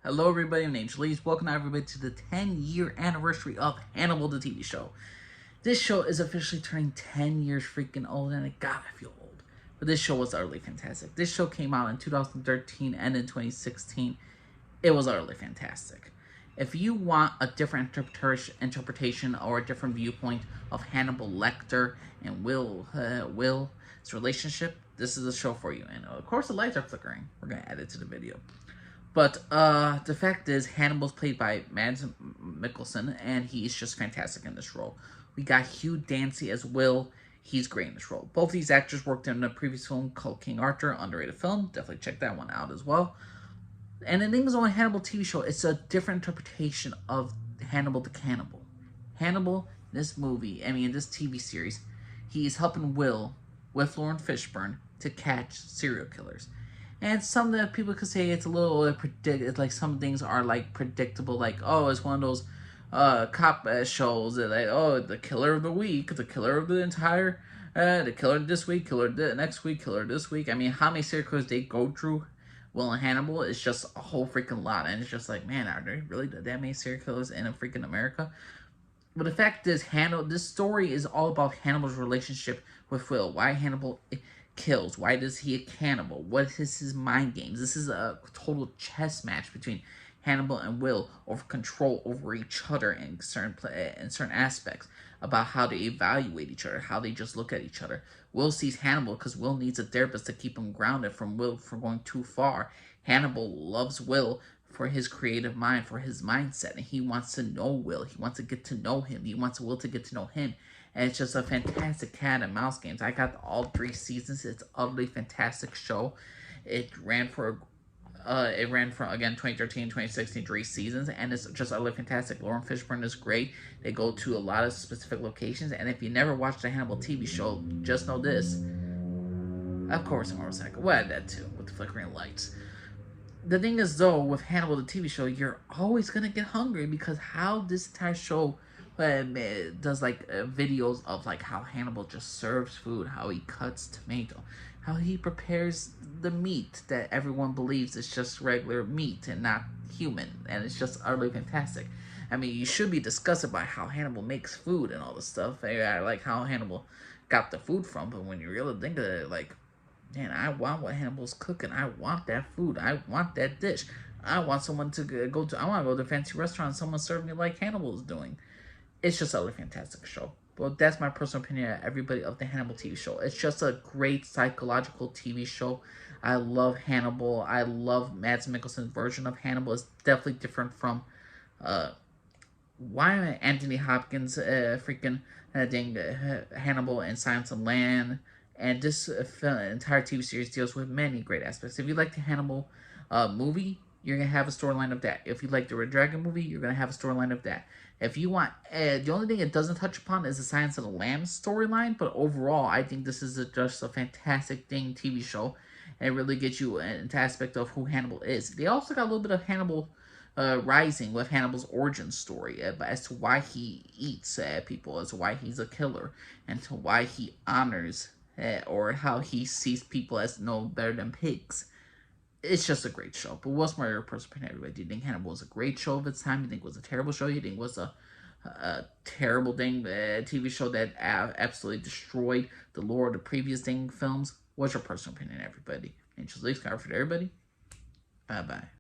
Hello everybody, my name's Lee. Welcome everybody to the 10-year anniversary of Hannibal the TV show. This show is officially turning 10 years freaking old, and God, I feel old. But this show was utterly fantastic. This show came out in 2013 and in 2016. It was utterly fantastic. If you want a different interpretation or a different viewpoint of Hannibal Lecter and Will's relationship, this is a show for you. And of course the lights are flickering. We're going to add it to the video. But the fact is, Hannibal's played by Mads Mikkelsen, and he's just fantastic in this role. We got Hugh Dancy as Will. He's great in this role. Both these actors worked in a previous film called King Arthur, underrated film. Definitely check that one out as well. And the thing is, on Hannibal TV show, it's a different interpretation of Hannibal the Cannibal. Hannibal, this TV series, he is helping Will with Lauren Fishburne to catch serial killers. And some that people could say it's a little like some things are like predictable, like, oh, it's one of those cop shows that, like, oh, the killer of the week, the killer of the entire, the killer this week, killer next week, killer this week. I mean, how many serial killers they go through? Will and Hannibal is just a whole freaking lot, and it's just like, man, are there really that many serial killers in freaking America? But the fact is, this story is all about Hannibal's relationship with Will. Why Hannibal kills. Why does he a cannibal? What is his mind games? This is a total chess match between Hannibal and Will over control over each other in certain aspects about how they evaluate each other, how they just look at each other. Will sees Hannibal because Will needs a therapist to keep him grounded from Will from going too far. Hannibal loves Will for his creative mind, for his mindset, and he wants to know Will. He wants to get to know him. He wants Will to get to know him. And it's just a fantastic cat and mouse games. I got all 3 seasons. It's an utterly fantastic show. It ran from again 2013, 2016, 3 seasons, and it's just utterly fantastic. Lauren Fishburne is great. They go to a lot of specific locations, and if you never watched the Hannibal TV show, just know this. Of course, a motorcycle. We'll add that too with the flickering lights. The thing is, though, with Hannibal the TV show, you're always gonna get hungry because how this entire show does videos of like how Hannibal just serves food, how he cuts tomato, how he prepares the meat that everyone believes is just regular meat and not human, and it's just utterly fantastic. I mean, you should be disgusted by how Hannibal makes food and all this stuff. I like how Hannibal got the food from, but when you really think of it, like, man, I want what Hannibal's cooking. I want that food. I want that dish. I want someone to go to. I want to go to a fancy restaurant and someone serve me like Hannibal is doing. It's just a fantastic show. Well, that's my personal opinion, everybody, of the Hannibal TV show. It's just a great psychological TV show. I love Hannibal. I love Mads Mikkelsen's version of Hannibal. It's definitely different from why Anthony Hopkins Hannibal and Silence of the Land. And this entire TV series deals with many great aspects. If you like the Hannibal movie, you're going to have a storyline of that. If you like the Red Dragon movie, you're going to have a storyline of that. If you want, the only thing it doesn't touch upon is the Silence of the Lambs storyline, but overall, I think this is just a fantastic TV show, and it really gets you into aspect of who Hannibal is. They also got a little bit of Hannibal Rising with Hannibal's origin story, as to why he eats people, as to why he's a killer, and to why he honors, or how he sees people as no better than pigs. It's just a great show. But what's my personal opinion, everybody? Do you think Hannibal was a great show of its time? Do you think it was a terrible show? Do you think it was a terrible TV show that absolutely destroyed the lore of the previous films? What's your personal opinion, everybody? Angels League, Scar for everybody. Bye-bye.